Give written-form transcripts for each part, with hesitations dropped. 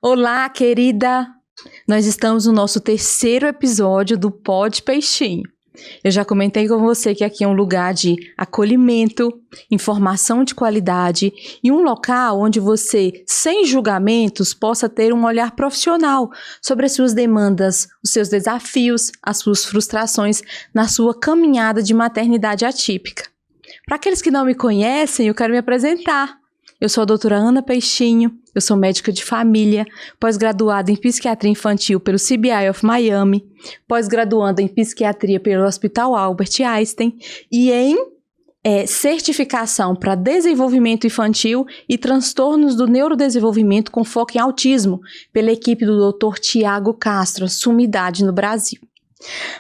Olá, querida! Nós estamos no nosso terceiro episódio do Pod Peixinho. Eu já comentei com você que aqui é um lugar de acolhimento, informação de qualidade e um local onde você, sem julgamentos, possa ter um olhar profissional sobre as suas demandas, os seus desafios, as suas frustrações na sua caminhada de maternidade atípica. Para aqueles que não me conhecem, eu quero me apresentar. Eu sou a doutora Ana Peixinho, eu sou médica de família, pós-graduada em psiquiatria infantil pelo CBI of Miami, pós-graduanda em psiquiatria pelo Hospital Albert Einstein e em certificação para desenvolvimento infantil e transtornos do neurodesenvolvimento com foco em autismo pela equipe do Dr. Tiago Castro, sumidade no Brasil.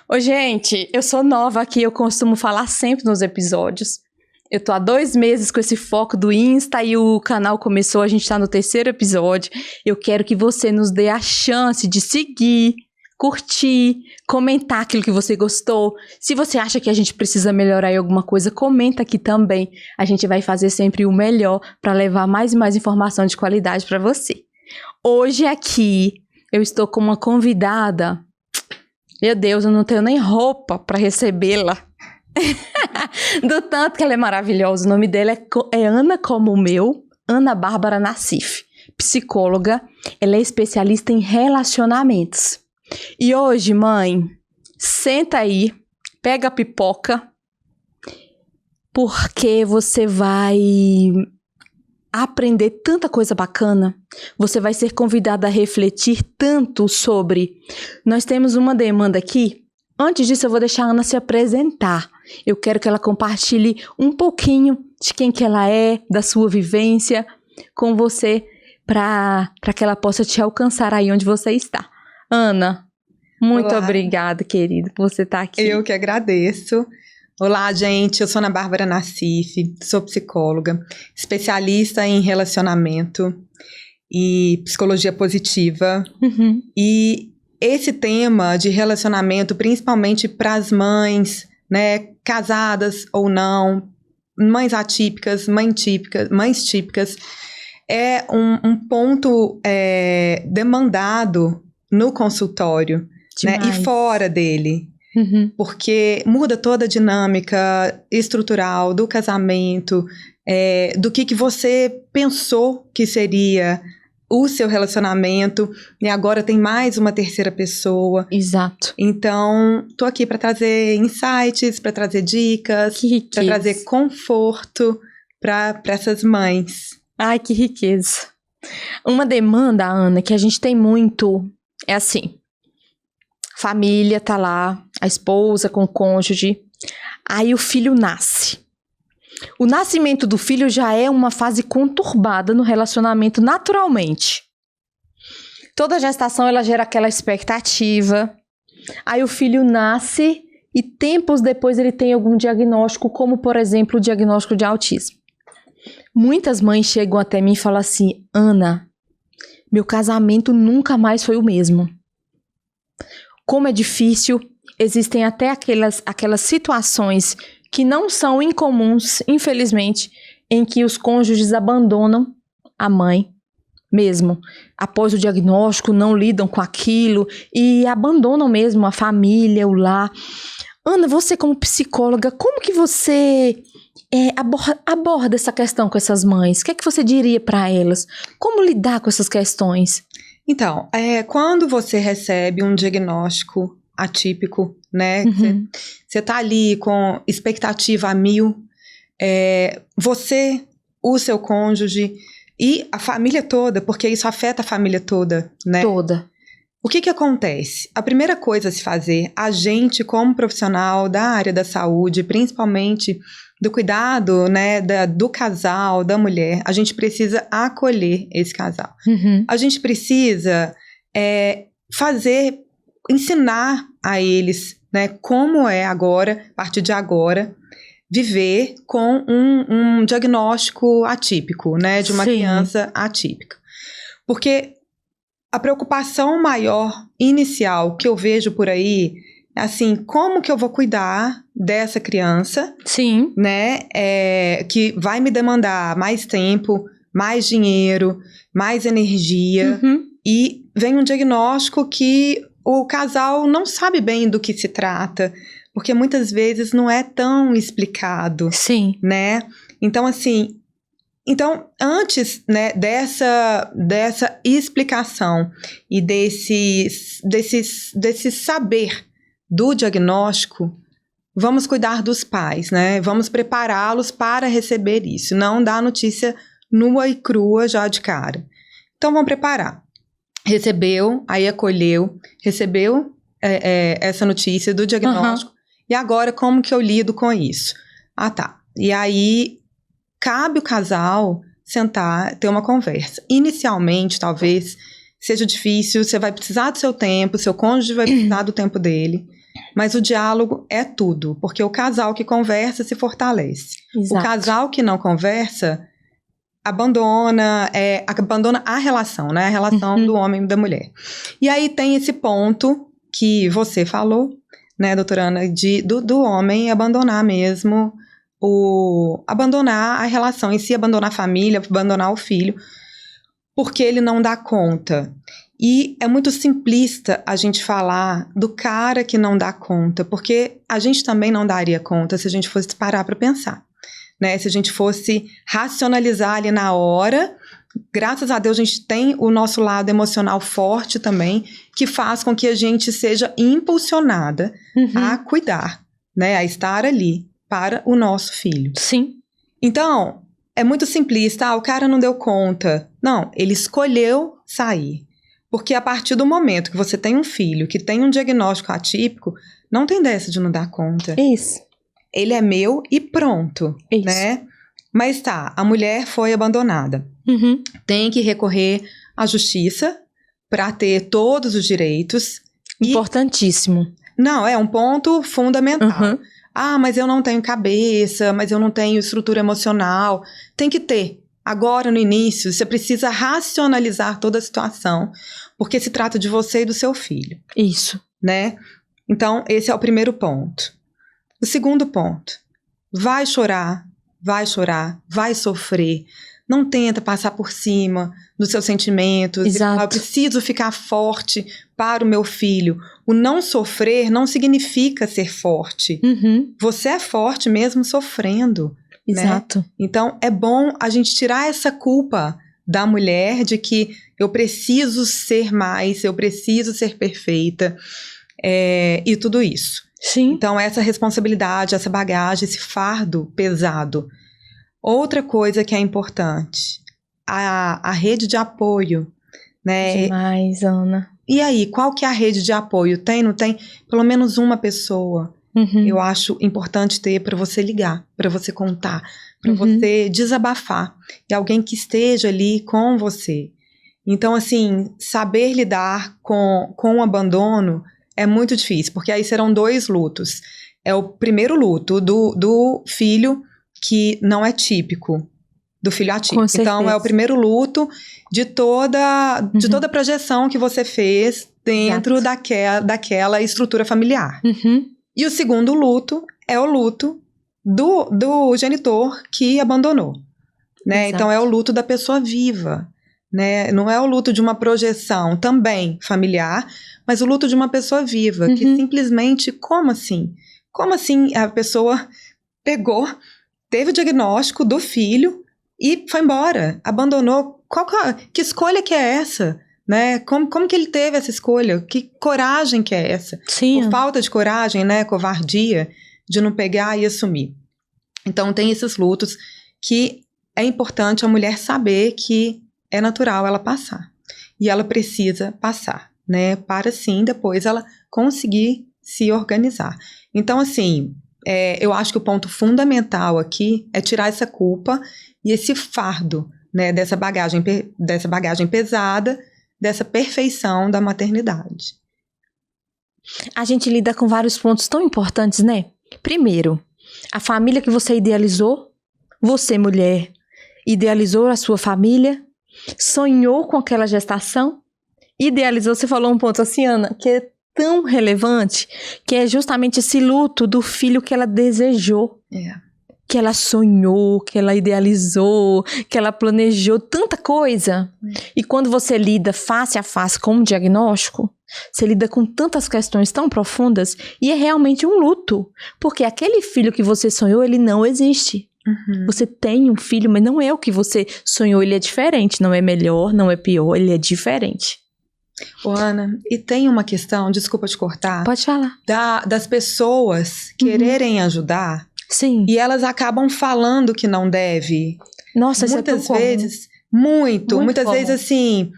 Ô, gente, eu sou nova aqui, eu costumo falar sempre nos episódios. Eu tô há 2 meses com esse foco do Insta e o canal começou, a gente tá no terceiro episódio. Eu quero que você nos dê a chance de seguir, curtir, comentar aquilo que você gostou. Se você acha que a gente precisa melhorar em alguma coisa, comenta aqui também. A gente vai fazer sempre o melhor para levar mais e mais informação de qualidade para você. Hoje aqui eu estou com uma convidada. Meu Deus, eu não tenho nem roupa para recebê-la. Do tanto que ela é maravilhosa. O nome dela é Ana como o meu, Ana Bárbara Nassif, psicóloga. Ela é especialista em relacionamentos. E hoje, mãe, senta aí, pega a pipoca, porque você vai aprender tanta coisa bacana. Você vai ser convidada a refletir tanto sobre... Nós temos uma demanda aqui. Antes disso, eu vou deixar a Ana se apresentar. Eu quero que ela compartilhe um pouquinho de quem que ela é, da sua vivência com você, para que ela possa te alcançar aí onde você está. Ana, muito obrigada, querida, por você estar aqui. Eu que agradeço. Olá, gente, eu sou Ana Bárbara Nassif, sou psicóloga, especialista em relacionamento e psicologia positiva. E esse tema de relacionamento, principalmente para as mães, né, casadas ou não, mães atípicas, mães típicas, é um ponto demandado no consultório, né, e fora dele. Porque muda toda a dinâmica estrutural do casamento, do que você pensou que seria o seu relacionamento, e agora tem mais uma terceira pessoa. Exato. Então, tô aqui para trazer insights, para trazer dicas, para trazer conforto para essas mães. Ai, que riqueza. Uma demanda, Ana, que a gente tem muito, é assim, família tá lá, a esposa com o cônjuge, aí o filho nasce. O nascimento do filho já é uma fase conturbada no relacionamento naturalmente. Toda gestação ela gera aquela expectativa. Aí o filho nasce e tempos depois ele tem algum diagnóstico, como por exemplo o diagnóstico de autismo. Muitas mães chegam até mim e falam assim: Ana, meu casamento nunca mais foi o mesmo. Como é difícil, existem até aquelas situações que não são incomuns, infelizmente, em que os cônjuges abandonam a mãe mesmo. Após o diagnóstico, não lidam com aquilo e abandonam mesmo a família, o lar. Ana, você como psicóloga, como que você aborda essa questão com essas mães? O que é que você diria para elas? Como lidar com essas questões? Então, quando você recebe um diagnóstico atípico, né? Você tá ali com expectativa a 1000, você, o seu cônjuge e a família toda, porque isso afeta a família toda, né? Toda. O que acontece? A primeira coisa a se fazer, a gente como profissional da área da saúde, principalmente do cuidado, né, do casal, da mulher, a gente precisa acolher esse casal. A gente precisa ensinar a eles, né, como é agora, a partir de agora, viver com um diagnóstico atípico, né, de uma criança atípica. Porque a preocupação maior inicial que eu vejo por aí é assim, como que eu vou cuidar dessa criança, né, que vai me demandar mais tempo, mais dinheiro, mais energia, e vem um diagnóstico que o casal não sabe bem do que se trata, porque muitas vezes não é tão explicado. Sim. Né? Então, assim, antes, né, dessa explicação e desse saber do diagnóstico, vamos cuidar dos pais, né? Vamos prepará-los para receber isso, não dar notícia nua e crua já de cara. Então, vamos preparar. Recebeu, aí acolheu, recebeu essa notícia do diagnóstico, e agora como que eu lido com isso? Ah, tá. E aí, cabe o casal sentar, ter uma conversa. Inicialmente, talvez, seja difícil, você vai precisar do seu tempo, seu cônjuge vai precisar do tempo dele, mas o diálogo é tudo, porque o casal que conversa se fortalece. Exato. O casal que não conversa abandona a relação, né? A relação do homem e da mulher. E aí tem esse ponto que você falou, né, doutora Ana, do homem abandonar mesmo, abandonar a relação em si, abandonar a família, abandonar o filho, porque ele não dá conta. E é muito simplista a gente falar do cara que não dá conta, porque a gente também não daria conta se a gente fosse parar para pensar. Né, se a gente fosse racionalizar ali na hora, graças a Deus a gente tem o nosso lado emocional forte também, que faz com que a gente seja impulsionada a cuidar, né, a estar ali para o nosso filho. Sim. Então, é muito simplista, o cara não deu conta. Não, ele escolheu sair. Porque a partir do momento que você tem um filho que tem um diagnóstico atípico, não tem dessa de não dar conta. Isso. Ele é meu e pronto, Isso. né? Mas tá, a mulher foi abandonada. Tem que recorrer à justiça para ter todos os direitos. Importantíssimo. Não, é um ponto fundamental. Ah, mas eu não tenho cabeça, mas eu não tenho estrutura emocional. Tem que ter. Agora, no início, você precisa racionalizar toda a situação, porque se trata de você e do seu filho. Isso. Né? Então, esse é o primeiro ponto. O segundo ponto, vai chorar, vai sofrer. Não tenta passar por cima dos seus sentimentos. Exato. Eu preciso ficar forte para o meu filho. O não sofrer não significa ser forte. Você é forte mesmo sofrendo. Exato. Né? Então, é bom a gente tirar essa culpa da mulher de que eu preciso ser mais, eu preciso ser perfeita, e tudo isso. Sim. Então, essa responsabilidade, essa bagagem, esse fardo pesado. Outra coisa que é importante, a rede de apoio, né? Demais, Ana. E aí, qual que é a rede de apoio? Tem, não tem? Pelo menos uma pessoa. Eu acho importante ter para você ligar, para você contar, para você desabafar. E alguém que esteja ali com você. Então, assim, saber lidar com o abandono é muito difícil, porque aí serão 2 lutos. É o primeiro luto do filho que não é típico, do filho atípico. Então, é o primeiro luto de toda a projeção que você fez dentro daquela estrutura familiar. E o segundo luto é o luto do genitor que abandonou. Né? Então, é o luto da pessoa viva. Né? Não é o luto de uma projeção também familiar, mas o luto de uma pessoa viva, que simplesmente, como assim? Como assim a pessoa pegou, teve o diagnóstico do filho e foi embora, abandonou? Que escolha que é essa? Né? Como que ele teve essa escolha? Que coragem que é essa? Sim. Por falta de coragem, né? Covardia de não pegar e assumir. Então, tem esses lutos que é importante a mulher saber que é natural ela passar. E ela precisa passar, né? Para sim, depois ela conseguir se organizar. Então, assim, eu acho que o ponto fundamental aqui é tirar essa culpa e esse fardo, né? Dessa bagagem pesada, dessa perfeição da maternidade. A gente lida com vários pontos tão importantes, né? Primeiro, a família que você idealizou, você, mulher, idealizou a sua família, sonhou com aquela gestação, idealizou, você falou um ponto assim, Ana, que é tão relevante, que é justamente esse luto do filho que ela desejou. que ela sonhou, que ela idealizou, que ela planejou tanta coisa. E quando você lida face a face com um diagnóstico, você lida com tantas questões tão profundas e é realmente um luto. Porque aquele filho que você sonhou, ele não existe. Você tem um filho, mas não é o que você sonhou, ele é diferente. Não é melhor, não é pior, ele é diferente. Ô, Ana, e tem uma questão, desculpa te cortar. Pode falar. Das pessoas quererem ajudar. Sim. E elas acabam falando que não deve. Nossa, muitas isso é tão vezes, comum. muitas comum. vezes assim,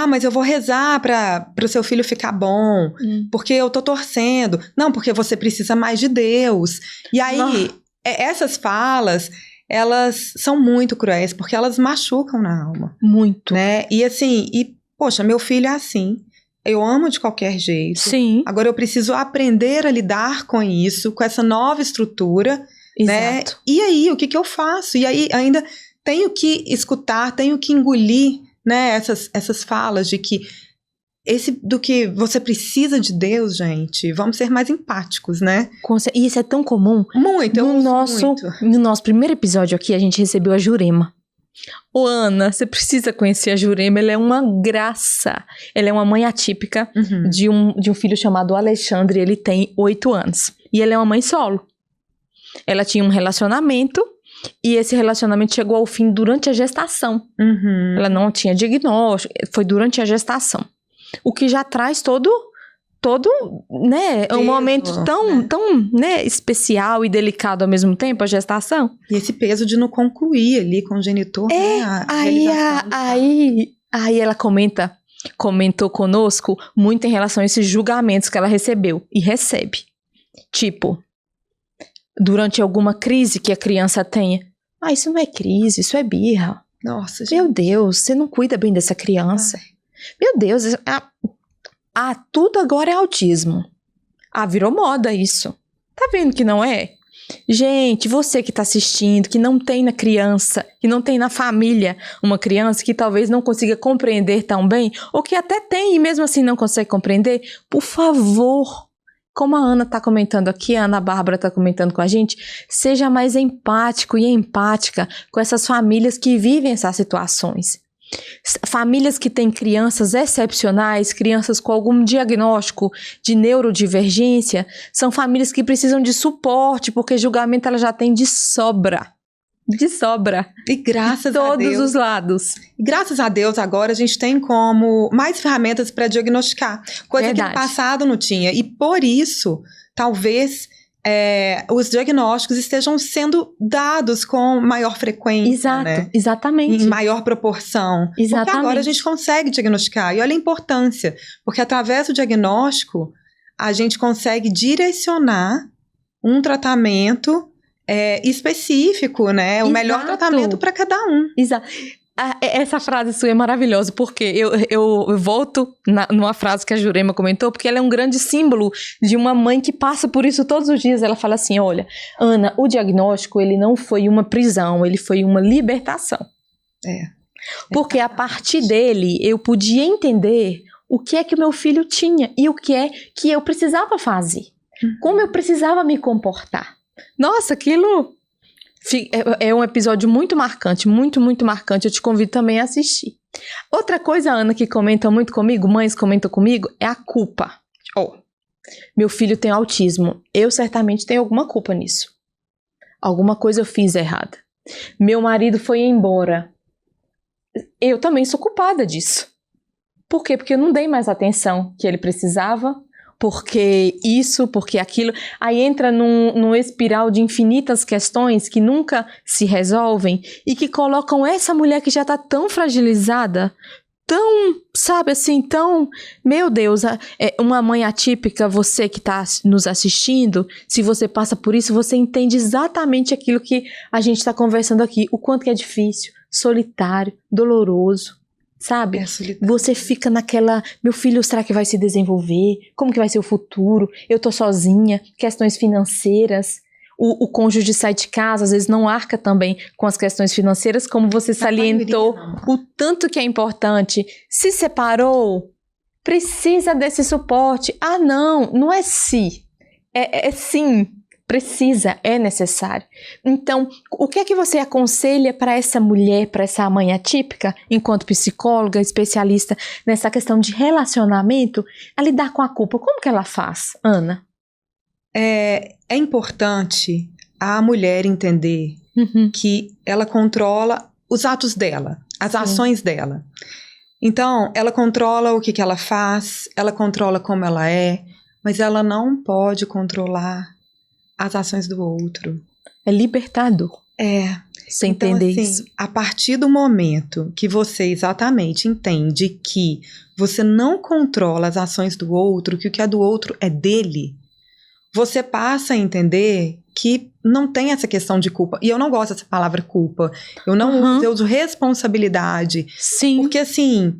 mas eu vou rezar para o seu filho ficar bom, porque eu tô torcendo. Não, porque você precisa mais de Deus. E aí, essas falas, elas são muito cruéis, porque elas machucam na alma. Muito. Né? E assim, poxa, meu filho é assim. Eu amo de qualquer jeito. Sim. Agora eu preciso aprender a lidar com isso, com essa nova estrutura. Né? Exato. E aí, o que eu faço? E aí, ainda tenho que escutar, tenho que engolir, né, essas falas de que do que você precisa de Deus, gente. Vamos ser mais empáticos, né? E isso é tão comum. Muito, no nosso primeiro episódio aqui, a gente recebeu a Jurema. Ô, Ana, você precisa conhecer a Jurema, ela é uma graça. Ela é uma mãe atípica de um filho chamado Alexandre, ele tem 8 anos. E ela é uma mãe solo. Ela tinha um relacionamento e esse relacionamento chegou ao fim durante a gestação. Ela não tinha diagnóstico, foi durante a gestação. O que já traz todo né, um momento tão né, especial e delicado ao mesmo tempo, a gestação. E esse peso de não concluir ali com o genitor, né, aí ela comentou conosco muito em relação a esses julgamentos que ela recebeu e recebe. Tipo, durante alguma crise que a criança tenha. Isso não é crise, isso é birra. Nossa, gente. Meu Deus, você não cuida bem dessa criança. Meu Deus, tudo agora é autismo. Virou moda isso. Tá vendo que não é? Gente, você que tá assistindo, que não tem na criança, que não tem na família uma criança que talvez não consiga compreender tão bem, ou que até tem e mesmo assim não consegue compreender, por favor, como a Ana tá comentando aqui, a Ana Bárbara tá comentando com a gente, seja mais empático e empática com essas famílias que vivem essas situações. Famílias que têm crianças excepcionais, crianças com algum diagnóstico de neurodivergência, são famílias que precisam de suporte, porque julgamento ela já tem de sobra. De sobra. E graças a Deus. Todos os lados. E graças a Deus, agora a gente tem como mais ferramentas para diagnosticar. Coisa que no passado não tinha. E por isso, talvez os diagnósticos estejam sendo dados com maior frequência. Exato, né? Exatamente. Em maior proporção. Exatamente. Porque agora a gente consegue diagnosticar. E olha a importância. Porque através do diagnóstico, a gente consegue direcionar um tratamento específico, né? O melhor tratamento para cada um. Exato. Essa frase sua é maravilhosa, porque eu volto numa frase que a Jurema comentou, porque ela é um grande símbolo de uma mãe que passa por isso todos os dias. Ela fala assim, olha, Ana, o diagnóstico, ele não foi uma prisão, ele foi uma libertação. Porque a partir dele, eu podia entender o que é que o meu filho tinha e o que é que eu precisava fazer. Como eu precisava me comportar. Nossa, aquilo é um episódio muito marcante, muito, muito marcante. Eu te convido também a assistir. Outra coisa, Ana, que comenta muito comigo, mães comentam comigo, é a culpa. Meu filho tem autismo. Eu certamente tenho alguma culpa nisso. Alguma coisa eu fiz errada. Meu marido foi embora. Eu também sou culpada disso. Por quê? Porque eu não dei mais atenção que ele precisava. Porque isso, porque aquilo, aí entra num espiral de infinitas questões que nunca se resolvem e que colocam essa mulher que já está tão fragilizada, tão, sabe assim, tão, meu Deus, uma mãe atípica, você que está nos assistindo, se você passa por isso, você entende exatamente aquilo que a gente está conversando aqui, o quanto que é difícil, solitário, doloroso. Sabe? Você fica naquela, meu filho, será que vai se desenvolver? Como que vai ser o futuro? Eu tô sozinha, questões financeiras. O cônjuge sai de casa, às vezes não arca também com as questões financeiras, como você salientou, o tanto que é importante. Se separou, precisa desse suporte. Não é se, é sim. precisa, é necessário. Então, o que é que você aconselha para essa mulher, para essa mãe atípica, enquanto psicóloga, especialista nessa questão de relacionamento, a lidar com a culpa? Como que ela faz, Ana? É importante a mulher entender que ela controla os atos dela, as ações dela. Então, ela controla o que ela faz, ela controla como ela é, mas ela não pode controlar as ações do outro. É libertador. Você entender assim, isso. A partir do momento que você exatamente entende que você não controla as ações do outro, que o que é do outro é dele, você passa a entender que não tem essa questão de culpa. E eu não gosto dessa palavra culpa. Eu não uso, eu uso responsabilidade. Sim. Porque assim,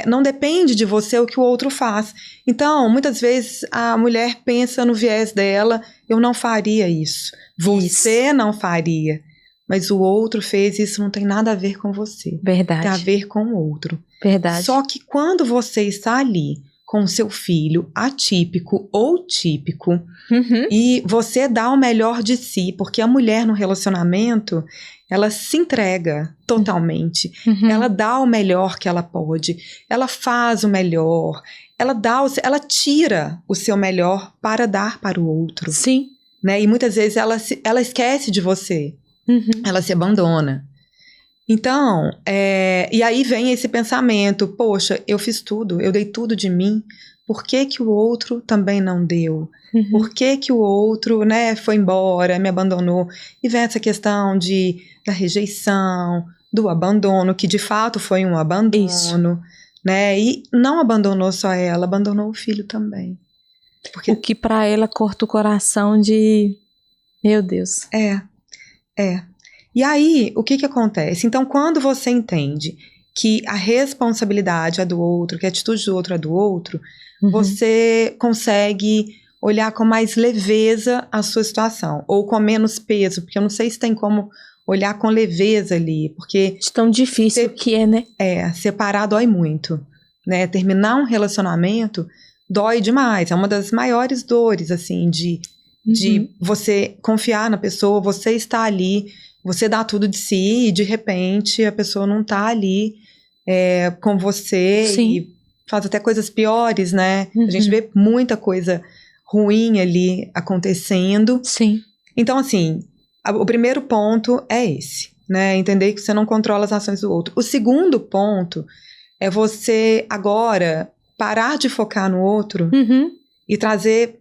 não depende de você o que o outro faz. Então, muitas vezes a mulher pensa no viés dela, eu não faria isso. Você não faria. Mas o outro fez, isso não tem nada a ver com você. Verdade. Tem a ver com o outro. Verdade. Só que quando você está ali com o seu filho atípico ou típico, e você dá o melhor de si, porque a mulher no relacionamento, ela se entrega totalmente. Ela dá o melhor que ela pode. Ela faz o melhor. Ela tira o seu melhor para dar para o outro. Sim. Né? E muitas vezes ela esquece de você. Ela se abandona. Então, e aí vem esse pensamento, poxa, eu fiz tudo, eu dei tudo de mim, por que que o outro também não deu? Por que que o outro, né, foi embora, me abandonou? E vem essa questão da rejeição, do abandono, que de fato foi um abandono, Isso. Né? E não abandonou só ela, abandonou o filho também. Porque... O que pra ela corta o coração de... Meu Deus. E aí, o que acontece? Então, quando você entende que a responsabilidade é do outro, que a atitude do outro é do outro, você consegue olhar com mais leveza a sua situação, ou com menos peso, porque eu não sei se tem como olhar com leveza ali, porque... De tão difícil que é, né? Separar dói muito, né? Terminar um relacionamento dói demais, é uma das maiores dores, assim, de você confiar na pessoa, você estar ali, você dá tudo de si e de repente a pessoa não tá ali com você. Sim. E faz até coisas piores, né? A gente vê muita coisa ruim ali acontecendo. Sim. Então, assim, o primeiro ponto é esse, né? Entender que você não controla as ações do outro. O segundo ponto é você agora parar de focar no outro e trazer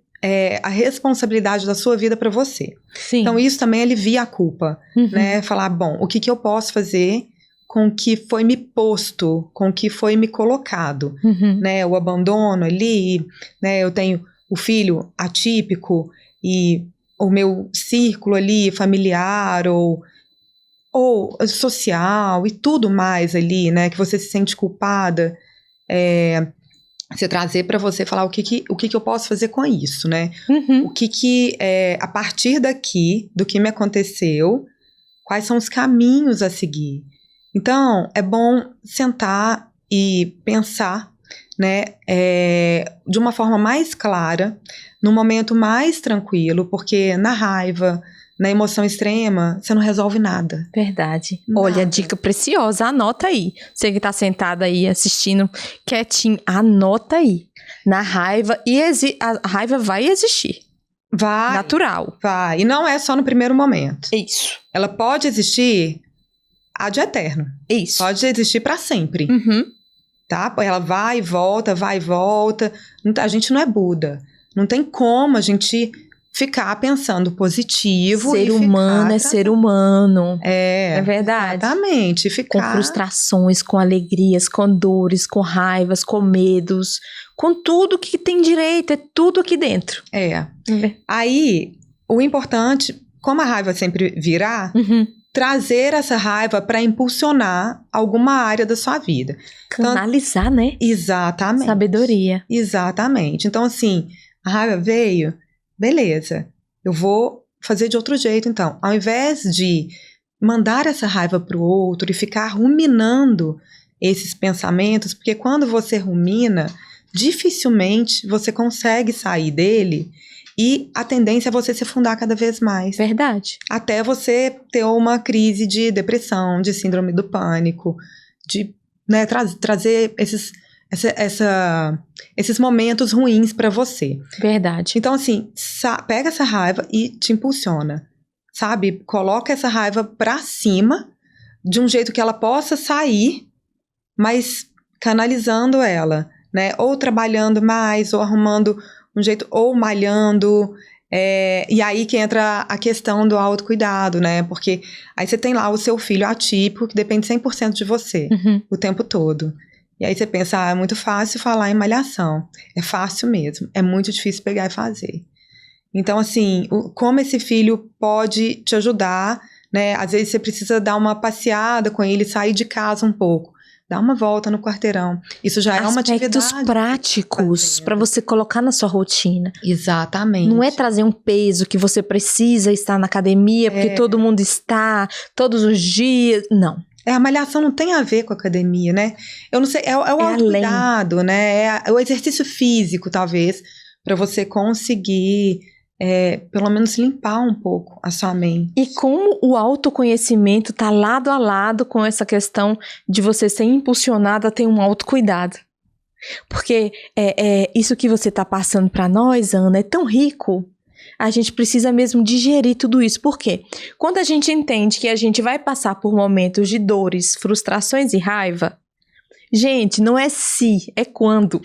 a responsabilidade da sua vida para você. Sim. Então, isso também alivia a culpa, né? Falar, bom, o que eu posso fazer com o que foi me posto, com o que foi me colocado, né? O abandono ali, né? Eu tenho o filho atípico e o meu círculo ali familiar ou social e tudo mais ali, né? Que você se sente culpada, você trazer para você falar o que eu posso fazer com isso, né? O que a partir daqui, do que me aconteceu, quais são os caminhos a seguir. Então, é bom sentar e pensar, né, de uma forma mais clara, num momento mais tranquilo, porque na raiva, na emoção extrema, você não resolve nada. Verdade. Nada. Olha, dica preciosa, anota aí. Você que tá sentada aí assistindo quietinho, anota aí. Na raiva, a raiva vai existir. Vai. Natural. Vai. E não é só no primeiro momento. Isso. Ela pode existir ad eterno. Isso. Pode existir para sempre. Tá? Ela vai e volta, vai e volta. A gente não é Buda. Não tem como a gente ficar pensando positivo. Ser humano é ser humano. É verdade. Exatamente. Com frustrações, com alegrias, com dores, com raivas, com medos, com tudo que tem direito, é tudo aqui dentro. Aí, o importante, como a raiva sempre virá, trazer essa raiva para impulsionar alguma área da sua vida. Canalizar, então, né? Exatamente. Sabedoria. Exatamente. Então, assim, a raiva veio, beleza, eu vou fazer de outro jeito, então. Ao invés de mandar essa raiva para o outro e ficar ruminando esses pensamentos, porque quando você rumina, dificilmente você consegue sair dele E a tendência é você se afundar cada vez mais. Verdade. Até você ter uma crise de depressão, de síndrome do pânico, de, né, trazer esses momentos ruins pra você. Verdade. Então, assim, pega essa raiva e te impulsiona, sabe? Coloca essa raiva pra cima, de um jeito que ela possa sair, mas canalizando ela, né? Ou trabalhando mais, ou arrumando um jeito, ou malhando. E aí que entra a questão do autocuidado, né? Porque aí você tem lá o seu filho atípico, que depende 100% de você, o tempo todo. E aí você pensa, é muito fácil falar em malhação. É fácil mesmo, é muito difícil pegar e fazer. Então, assim, como esse filho pode te ajudar, né? Às vezes você precisa dar uma passeada com ele, sair de casa um pouco. Dá uma volta no quarteirão. Isso já é uma atividade. Aspectos práticos para você colocar na sua rotina. Exatamente. Não é trazer um peso que você precisa estar na academia, porque todo mundo está, todos os dias. Não. A malhação não tem a ver com a academia, né? Eu não sei, é o autocuidado, né? É o exercício físico, talvez, para você conseguir, pelo menos, limpar um pouco a sua mente. E como o autoconhecimento tá lado a lado com essa questão de você ser impulsionada a ter um autocuidado. Porque isso que você tá passando para nós, Ana, é tão rico. A gente precisa mesmo digerir tudo isso. Por quê? Quando a gente entende que a gente vai passar por momentos de dores, frustrações e raiva, gente, não é se, é quando.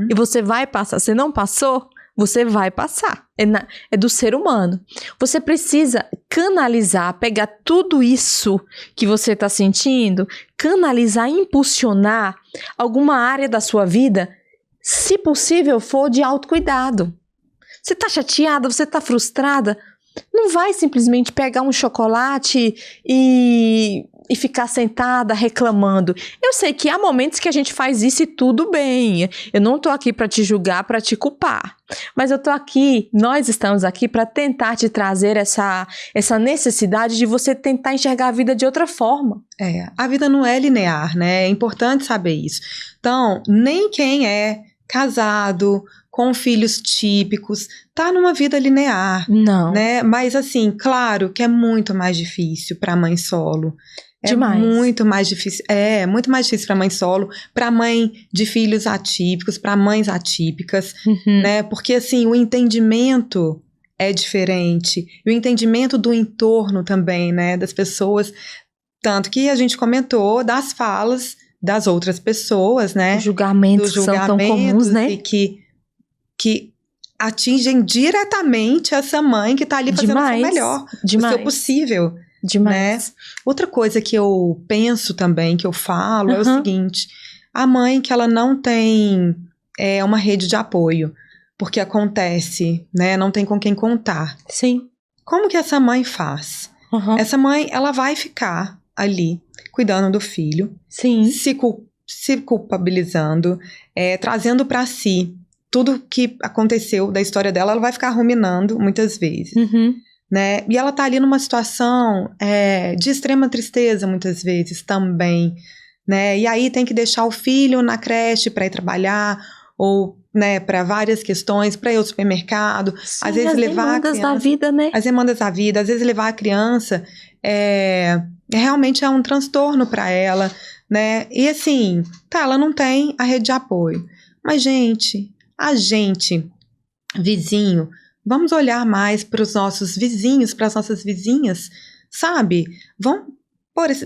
E você vai passar. Você não passou? Você vai passar. É do ser humano. Você precisa canalizar, pegar tudo isso que você está sentindo, canalizar, impulsionar alguma área da sua vida, se possível for de autocuidado. Você tá chateada, você tá frustrada, não vai simplesmente pegar um chocolate e ficar sentada reclamando. Eu sei que há momentos que a gente faz isso e tudo bem. Eu não tô aqui para te julgar, para te culpar. Mas eu tô aqui, nós estamos aqui para tentar te trazer essa necessidade de você tentar enxergar a vida de outra forma. A vida não é linear, né? É importante saber isso. Então, nem quem é casado, com filhos típicos, tá numa vida linear. Não. Né? Mas, assim, claro que é muito mais difícil para mãe solo. Demais. Muito mais difícil. Muito mais difícil para mãe solo, para mãe de filhos atípicos, para mães atípicas, né? Porque, assim, o entendimento é diferente. E o entendimento do entorno também, né? Das pessoas. Tanto que a gente comentou das falas das outras pessoas, né? Os julgamentos que são tão comuns, né? Que atingem diretamente essa mãe que tá ali fazendo o seu melhor, o seu possível. Demais. Né? Outra coisa que eu penso também, que eu falo, é o seguinte: a mãe que ela não tem uma rede de apoio, porque acontece, né? Não tem com quem contar. Sim. Como que essa mãe faz? Essa mãe, ela vai ficar ali, cuidando do filho. Sim. Se culpabilizando, trazendo para si tudo que aconteceu da história dela, ela vai ficar ruminando muitas vezes. Né? E ela tá ali numa situação de extrema tristeza muitas vezes também, né? E aí tem que deixar o filho na creche para ir trabalhar, ou, né, para várias questões, para ir ao supermercado. Sim, às vezes levar a criança, demandas da vida, né? As demandas da vida, às vezes levar a criança realmente é um transtorno para ela, né? E assim, ela não tem a rede de apoio. Mas, a gente, vizinho, vamos olhar mais para os nossos vizinhos, para as nossas vizinhas, sabe?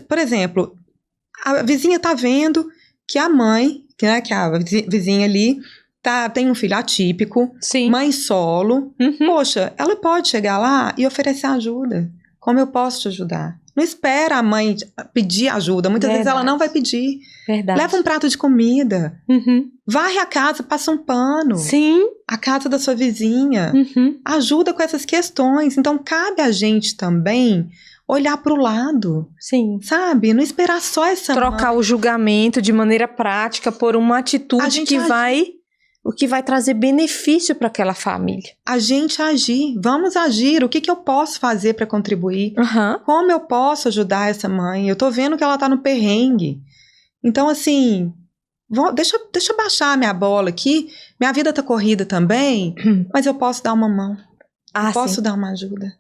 Por exemplo, a vizinha tá vendo que a mãe, né, que a vizinha ali, tem um filho atípico, Sim. Mãe solo. Poxa, ela pode chegar lá e oferecer ajuda. Como eu posso te ajudar? Não espera a mãe pedir ajuda. Muitas vezes ela não vai pedir. Verdade. Leva um prato de comida. Varre a casa, passa um pano. Sim. A casa da sua vizinha. Ajuda com essas questões. Então, cabe a gente também olhar para o lado. Sim. Sabe? Não esperar só essa trocar mãe. O julgamento de maneira prática por uma atitude que vai trazer benefício para aquela família. A gente agir. Vamos agir. O que eu posso fazer para contribuir? Como eu posso ajudar essa mãe? Eu tô vendo que ela tá no perrengue. Então, assim, deixa eu baixar minha bola aqui, minha vida tá corrida também, mas eu posso dar uma mão, eu posso dar uma ajuda,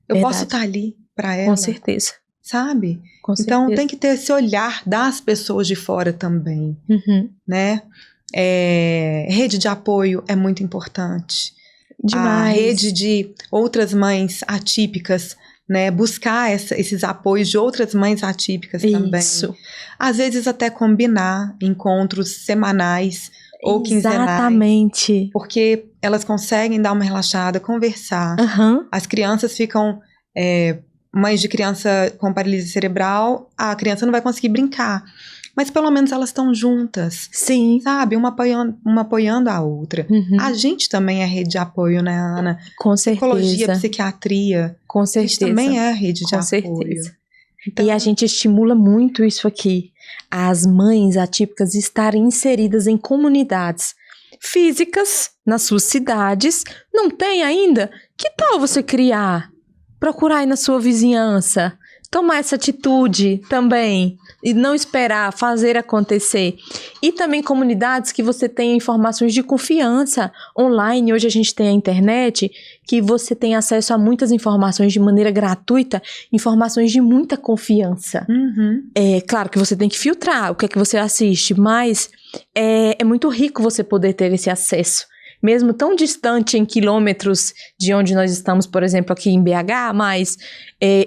eu posso estar ali para ela. Com certeza. Sabe? Com então certeza. tem que ter esse olhar das pessoas de fora também, né? Rede de apoio é muito importante. Demais. A rede de outras mães atípicas, né? Buscar esses apoios de outras mães atípicas também. Isso. Às vezes até combinar encontros semanais ou quinzenais. Exatamente. Porque elas conseguem dar uma relaxada, conversar. As crianças ficam... mães de criança com paralisia cerebral, a criança não vai conseguir brincar. Mas pelo menos elas estão juntas. Sim. Sabe? Uma apoiando a outra. A gente também é rede de apoio, né, Ana? Com certeza. Psicologia, psiquiatria. Com certeza. A gente também é rede de apoio. Com certeza. Então, e a gente estimula muito isso aqui. As mães atípicas estarem inseridas em comunidades físicas nas suas cidades. Não tem ainda? Que tal você criar? Procurar aí na sua vizinhança, tomar essa atitude também e não esperar, fazer acontecer. E também comunidades que você tenha informações de confiança online. Hoje a gente tem a internet, que você tem acesso a muitas informações de maneira gratuita, informações de muita confiança. É claro que você tem que filtrar o que é que você assiste, mas é muito rico você poder ter esse acesso. Mesmo tão distante em quilômetros de onde nós estamos, por exemplo, aqui em BH, mas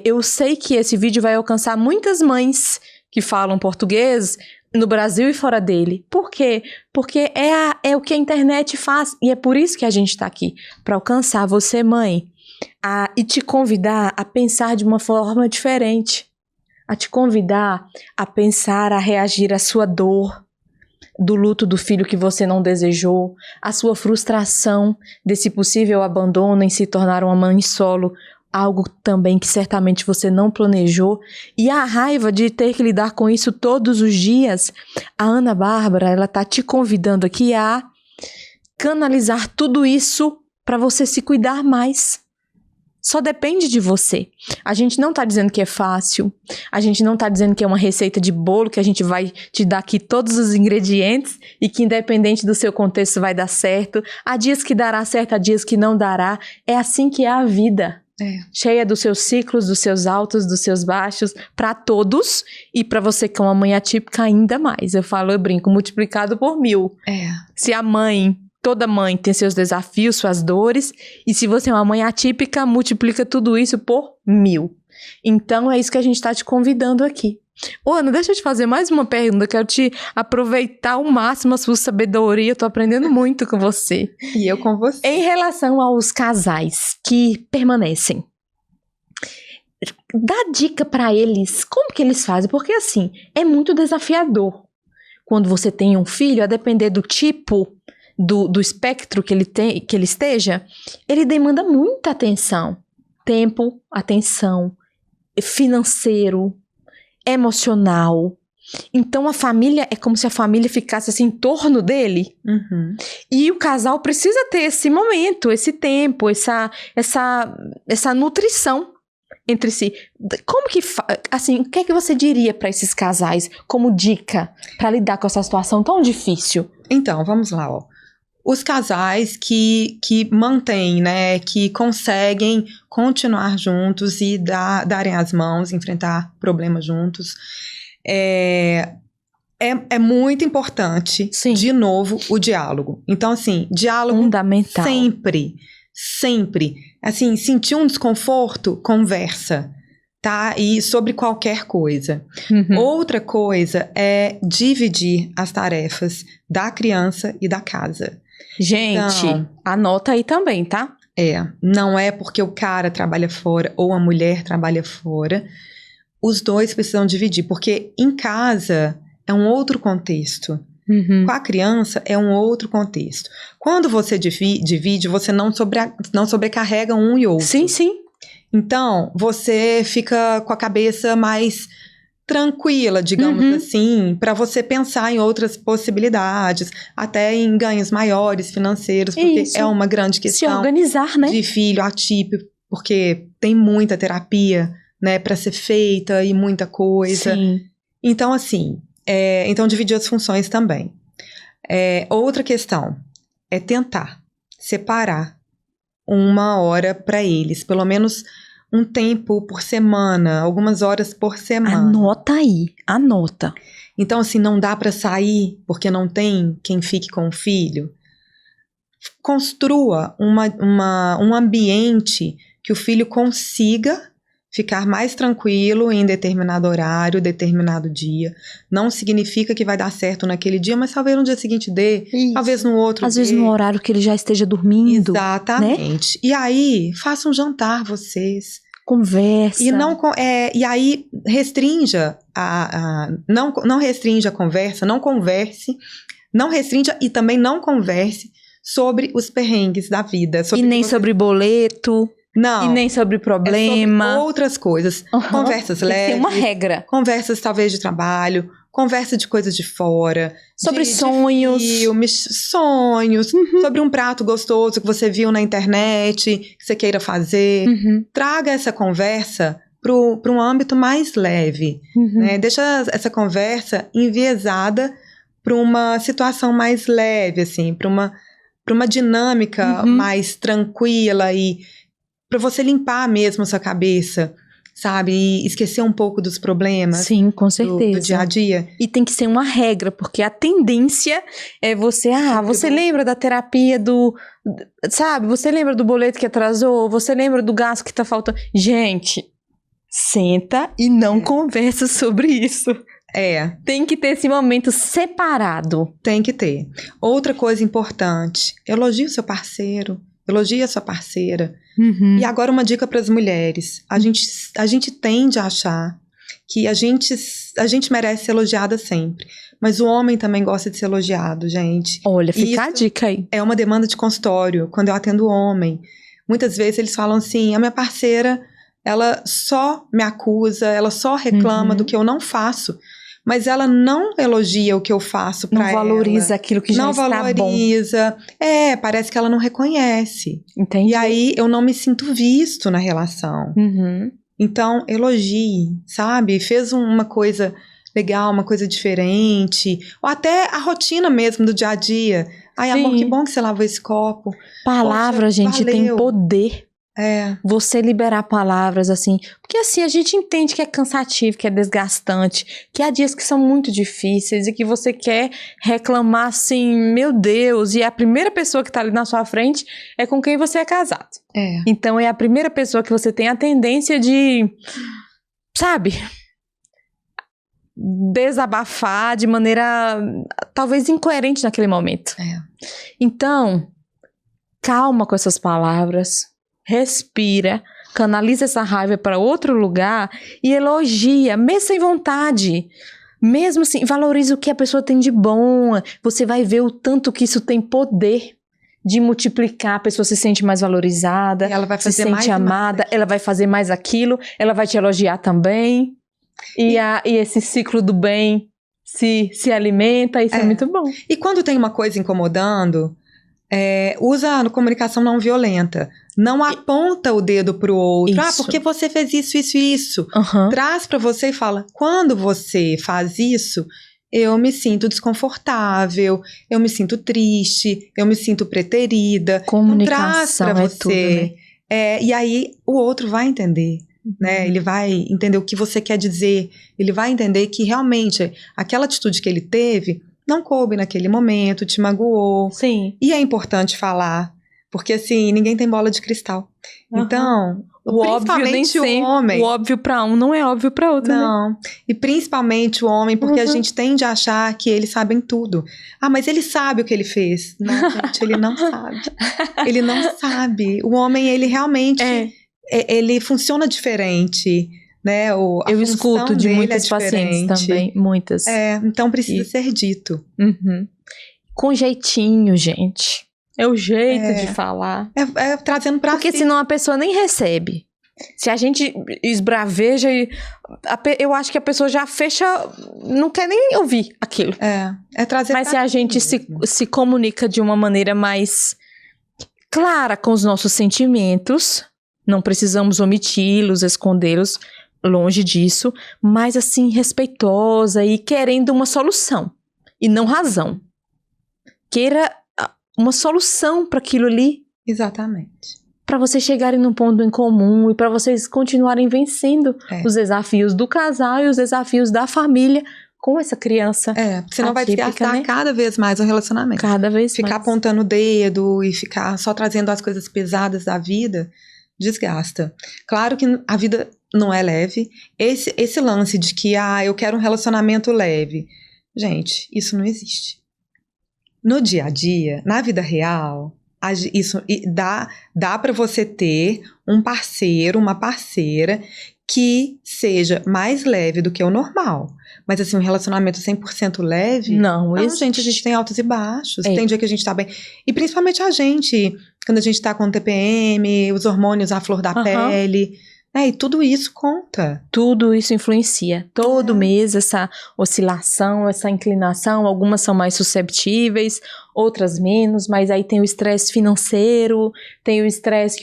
eu sei que esse vídeo vai alcançar muitas mães que falam português no Brasil e fora dele. Por quê? Porque é o que a internet faz, e é por isso que a gente está aqui, para alcançar você, mãe, e te convidar a pensar de uma forma diferente, a te convidar a pensar, a reagir à sua dor, do luto do filho que você não desejou, a sua frustração desse possível abandono em se tornar uma mãe solo, algo também que certamente você não planejou, e a raiva de ter que lidar com isso todos os dias. A Ana Bárbara, ela tá te convidando aqui a canalizar tudo isso para você se cuidar mais. Só depende de você. A gente não tá dizendo que é fácil, a gente não tá dizendo que é uma receita de bolo, que a gente vai te dar aqui todos os ingredientes e que independente do seu contexto vai dar certo. Há dias que dará certo, há dias que não dará. É assim que é a vida. Cheia dos seus ciclos, dos seus altos, dos seus baixos, para todos e para você que é uma mãe atípica ainda mais. Eu brinco, multiplicado por 1000. Se a mãe... Toda mãe tem seus desafios, suas dores. E se você é uma mãe atípica, multiplica tudo isso por 1000. Então, é isso que a gente está te convidando aqui. Ô, Ana, deixa eu te fazer mais uma pergunta. Quero te aproveitar ao máximo a sua sabedoria. Eu tô aprendendo muito com você. E eu com você. Em relação aos casais que permanecem, dá dica para eles. Como que eles fazem? Porque, assim, é muito desafiador. Quando você tem um filho, a depender do tipo... Do espectro que ele esteja, ele demanda muita atenção. Tempo, atenção, financeiro, emocional. Então a família é como se a família ficasse assim em torno dele. E o casal precisa ter esse momento, esse tempo, essa nutrição entre si. Como que, assim, o que é que você diria para esses casais como dica para lidar com essa situação tão difícil? Então, vamos lá, ó. Os casais que mantêm, né, que conseguem continuar juntos e darem as mãos, enfrentar problemas juntos, é muito importante, Sim. De novo, o diálogo. Então, assim, diálogo fundamental. Sempre. Assim, sentir um desconforto, conversa, tá? E sobre qualquer coisa. Outra coisa é dividir as tarefas da criança e da casa. Gente, então, anota aí também, tá? Não é porque o cara trabalha fora ou a mulher trabalha fora. Os dois precisam dividir, porque em casa é um outro contexto. Com a criança é um outro contexto. Quando você divide, você não sobrecarrega um e outro. Sim. Então, você fica com a cabeça mais tranquila, digamos assim, para você pensar em outras possibilidades, até em ganhos maiores financeiros, porque é uma grande questão. Se organizar, né? De filho atípico, porque tem muita terapia, né, para ser feita e muita coisa. Sim. Então, assim, então dividir as funções também. Outra questão é tentar separar 1 hora para eles, pelo menos um tempo por semana, algumas horas por semana. Anota aí, anota. Então, assim, não dá para sair porque não tem quem fique com o filho. Construa um ambiente que o filho consiga ficar mais tranquilo em determinado horário, determinado dia. Não significa que vai dar certo naquele dia, mas talvez no dia seguinte dê, Isso. talvez no outro Às dê. vezes no horário que ele já esteja dormindo. Exatamente. Né? E aí, faça um jantar vocês. Conversa. E aí, restrinja não restrinja a conversa, não converse, não restrinja e também não converse sobre os perrengues da vida. E nem sobre boleto. Não. E nem sobre problema. Sobre outras coisas. Conversas leves. Tem uma regra. Conversas talvez de trabalho. Conversa de coisas de fora. Sobre sonhos. De filmes, sonhos. Sobre um prato gostoso que você viu na internet, que você queira fazer. Traga essa conversa para um âmbito mais leve. Né? Deixa essa conversa enviesada para uma situação mais leve, assim, para uma dinâmica mais tranquila e para você limpar mesmo sua cabeça, sabe? E esquecer um pouco dos problemas. Sim, com certeza. Do dia a dia. E tem que ser uma regra, porque a tendência é você... você lembra da terapia sabe? Você lembra do boleto que atrasou? Você lembra do gasto que tá faltando? Gente, senta e não conversa sobre isso. Tem que ter esse momento separado. Tem que ter. Outra coisa importante, elogie o seu parceiro, elogie a sua parceira. E agora uma dica para as mulheres. A gente tende a achar que a gente merece ser elogiada sempre. Mas o homem também gosta de ser elogiado, gente. Olha, fica a dica aí. É uma demanda de consultório, quando eu atendo o homem. Muitas vezes eles falam assim, a minha parceira, ela só me acusa, ela só reclama do que eu não faço. Mas ela não elogia o que eu faço pra ela. Não valoriza aquilo que já está bom. Não valoriza. Parece que ela não reconhece. Entendi. E aí, eu não me sinto visto na relação. Então, elogie, sabe? Fez uma coisa legal, uma coisa diferente. Ou até a rotina mesmo do dia a dia. Ai, amor, que bom que você lavou esse copo. Palavra, poxa, gente, valeu. Tem poder. Você liberar palavras, assim. Porque assim, a gente entende que é cansativo, que é desgastante, que há dias que são muito difíceis e que você quer reclamar assim, meu Deus, e a primeira pessoa que tá ali na sua frente é com quem você é casado. Então é a primeira pessoa que você tem a tendência de, sabe, desabafar de maneira talvez incoerente naquele momento. Então, calma com essas palavras. Respira, canaliza essa raiva para outro lugar e elogia, mesmo sem vontade. Mesmo assim, valoriza o que a pessoa tem de bom. Você vai ver o tanto que isso tem poder de multiplicar. A pessoa se sente mais valorizada, ela vai fazer se sente amada, ela vai fazer mais aquilo, ela vai te elogiar também. E esse ciclo do bem se alimenta, isso é muito bom. E quando tem uma coisa incomodando, usa a comunicação não violenta. Não aponta o dedo pro outro. Porque você fez isso. Traz pra você e fala, quando você faz isso, eu me sinto desconfortável, eu me sinto triste, eu me sinto preterida. Comunicação então, traz pra você. Tudo, né? E aí o outro vai entender. Né? Ele vai entender o que você quer dizer. Ele vai entender que realmente aquela atitude que ele teve não coube naquele momento, te magoou. Sim. E é importante falar, porque assim, ninguém tem bola de cristal. Então, principalmente o homem. O óbvio pra um não é óbvio pra outro, não. Né? E principalmente o homem, porque a gente tende a achar que eles sabem tudo. Mas ele sabe o que ele fez. Não, gente, ele não sabe. Ele não sabe. O homem, ele realmente, ele funciona diferente. Né? Eu escuto de muitas pacientes também, muitas. Então precisa ser dito. Com jeitinho, gente. É o jeito de falar. Trazendo pra Porque senão a pessoa nem recebe. Se a gente esbraveja, eu acho que a pessoa já fecha, não quer nem ouvir aquilo. Trazer. Mas se a gente se comunica de uma maneira mais clara com os nossos sentimentos, não precisamos omiti-los, escondê-los, longe disso, mas assim, respeitosa e querendo uma solução, e não razão. queira uma solução para aquilo ali. Exatamente. Para vocês chegarem num ponto em comum e para vocês continuarem vencendo os desafios do casal e os desafios da família com essa criança. Senão vai desgastar, né? Cada vez mais o relacionamento. Cada vez ficar mais. apontando o dedo e ficar só trazendo as coisas pesadas da vida, desgasta. Claro que a vida não é leve. Esse lance de que, eu quero um relacionamento leve. Gente, isso não existe. No dia a dia, na vida real, isso dá para você ter um parceiro, uma parceira que seja mais leve do que o normal. Mas assim, um relacionamento 100% leve... Não existe. Gente, a gente tem altos e baixos. Tem dia que a gente tá bem. E principalmente a gente, quando a gente tá com TPM, os hormônios à flor da pele... E tudo isso conta. Tudo isso influencia. Todo mês essa oscilação, essa inclinação. Algumas são mais susceptíveis, outras menos. Mas aí tem o estresse financeiro, tem o estresse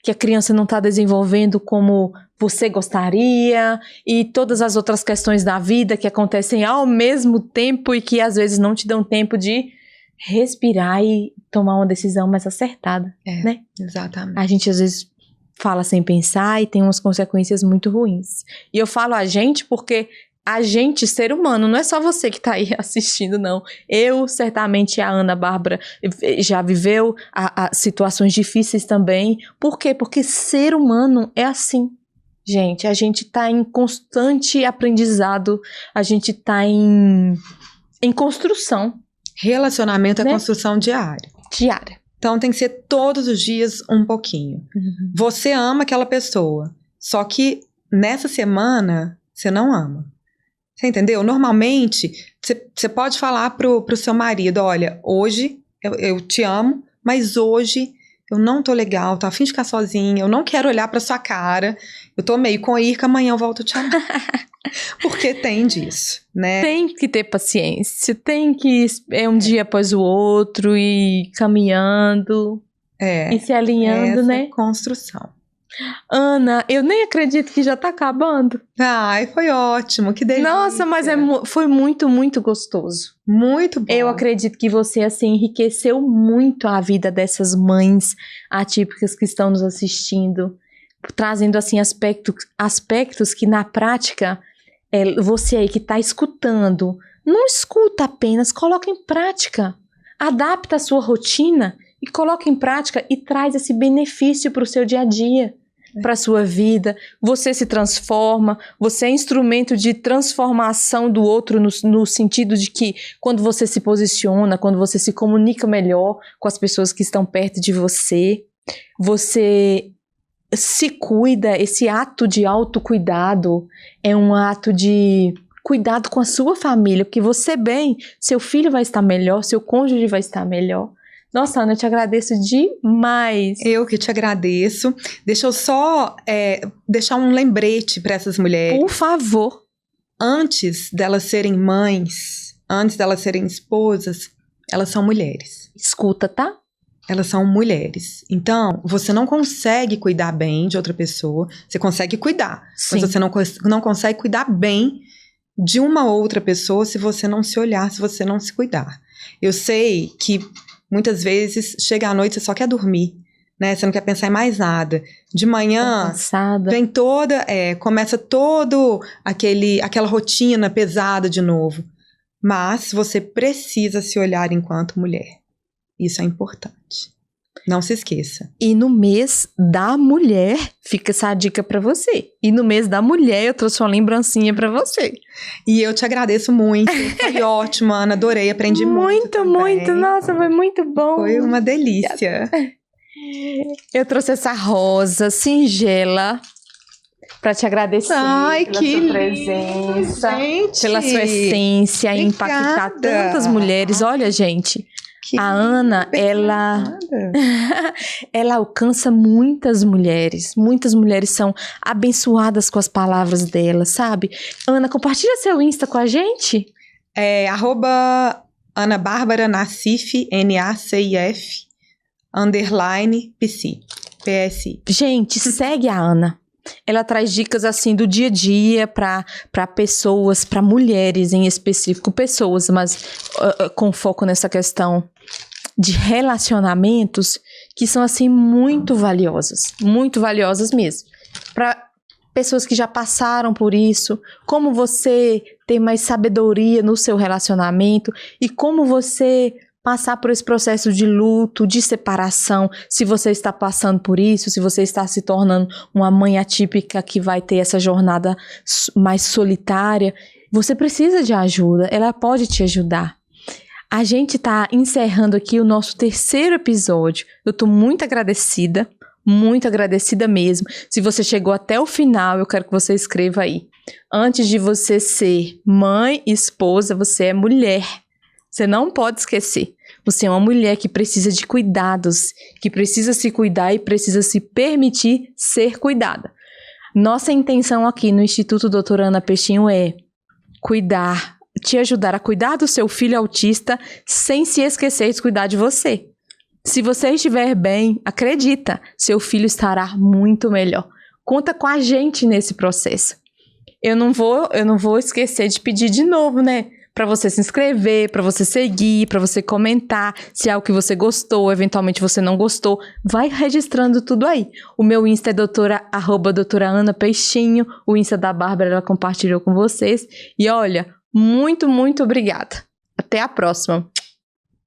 que a criança não está desenvolvendo como você gostaria. E todas as outras questões da vida que acontecem ao mesmo tempo e que às vezes não te dão tempo de respirar e tomar uma decisão mais acertada, né? Exatamente. A gente às vezes fala sem pensar e tem umas consequências muito ruins. E eu falo a gente porque a gente, ser humano, não é só você que tá aí assistindo, não. Eu, certamente, a Ana Bárbara já viveu situações difíceis também. Por quê? Porque ser humano é assim. Gente, a gente tá em constante aprendizado, a gente tá em construção. Relacionamento é construção diária. Diária. Então tem que ser todos os dias um pouquinho. Você ama aquela pessoa, só que nessa semana você não ama. Você entendeu? Normalmente, você pode falar pro seu marido, olha, hoje eu te amo, mas hoje eu não tô legal, tô a fim de ficar sozinha, eu não quero olhar pra sua cara, eu tô meio com Irka, amanhã eu volto a te amar. Porque tem disso, né? Tem que ter paciência, tem que um dia após o outro e caminhando e se alinhando, né? Construção. Ana, eu nem acredito que já tá acabando. Ai, foi ótimo, que delícia. Nossa, mas foi muito, muito gostoso. Muito bom. Eu acredito que você, assim, enriqueceu muito a vida dessas mães atípicas que estão nos assistindo, trazendo, assim, aspectos que, na prática, você aí que tá escutando, não escuta apenas, coloca em prática. Adapta a sua rotina e coloca em prática e traz esse benefício para o seu dia a dia, para a sua vida. Você se transforma, você é instrumento de transformação do outro no sentido de que quando você se posiciona, quando você se comunica melhor com as pessoas que estão perto de você, você se cuida. Esse ato de autocuidado é um ato de cuidado com a sua família, porque você bem, seu filho vai estar melhor, seu cônjuge vai estar melhor. Nossa, Ana, eu te agradeço demais. Eu que te agradeço. Deixa eu só deixar um lembrete para essas mulheres. Por favor. Antes delas serem mães, antes delas serem esposas, elas são mulheres. Escuta, tá? Elas são mulheres. Então, você não consegue cuidar bem de outra pessoa. Você consegue cuidar, mas você não consegue cuidar bem de uma outra pessoa se você não se olhar, se você não se cuidar. Eu sei que muitas vezes chega à noite, você só quer dormir, né? Você não quer pensar em mais nada. De manhã, vem começa todo aquela rotina pesada de novo. Mas você precisa se olhar enquanto mulher. Isso é importante. Não se esqueça. E no mês da mulher, fica essa dica pra você. E no mês da mulher, eu trouxe uma lembrancinha pra você. E eu te agradeço muito. Foi ótimo, Ana. Adorei, aprendi muito. Muito. Nossa, foi muito bom. Foi uma delícia. Eu trouxe essa rosa singela pra te agradecer pela sua presença, gente, pela sua essência, em impactar tantas mulheres. Olha, gente, a Ana, ela alcança muitas mulheres. Muitas mulheres são abençoadas com as palavras dela, sabe? Ana, compartilha seu Insta com a gente. Ana Bárbara Nassif, NACIF, _PC, PSI. Gente, segue a Ana. Ela traz dicas assim do dia a dia para pessoas, para mulheres em específico, pessoas, mas com foco nessa questão de relacionamentos que são, assim, muito valiosas mesmo. Para pessoas que já passaram por isso, como você ter mais sabedoria no seu relacionamento e como você passar por esse processo de luto, de separação, se você está passando por isso, se você está se tornando uma mãe atípica que vai ter essa jornada mais solitária, você precisa de ajuda, ela pode te ajudar. A gente está encerrando aqui o nosso 3º episódio. Eu estou muito agradecida mesmo. Se você chegou até o final, eu quero que você escreva aí. Antes de você ser mãe, esposa, você é mulher. Você não pode esquecer. Você é uma mulher que precisa de cuidados, que precisa se cuidar e precisa se permitir ser cuidada. Nossa intenção aqui no Instituto Doutora Ana Peixinho é te ajudar a cuidar do seu filho autista sem se esquecer de cuidar de você. Se você estiver bem, acredita, seu filho estará muito melhor. Conta com a gente nesse processo. Eu não vou esquecer de pedir de novo, né? Para você se inscrever, para você seguir, para você comentar se é algo que você gostou, eventualmente você não gostou, vai registrando tudo aí. O meu Insta é doutora Ana Peixinho, o Insta da Bárbara ela compartilhou com vocês. E olha, muito obrigada. Até a próxima.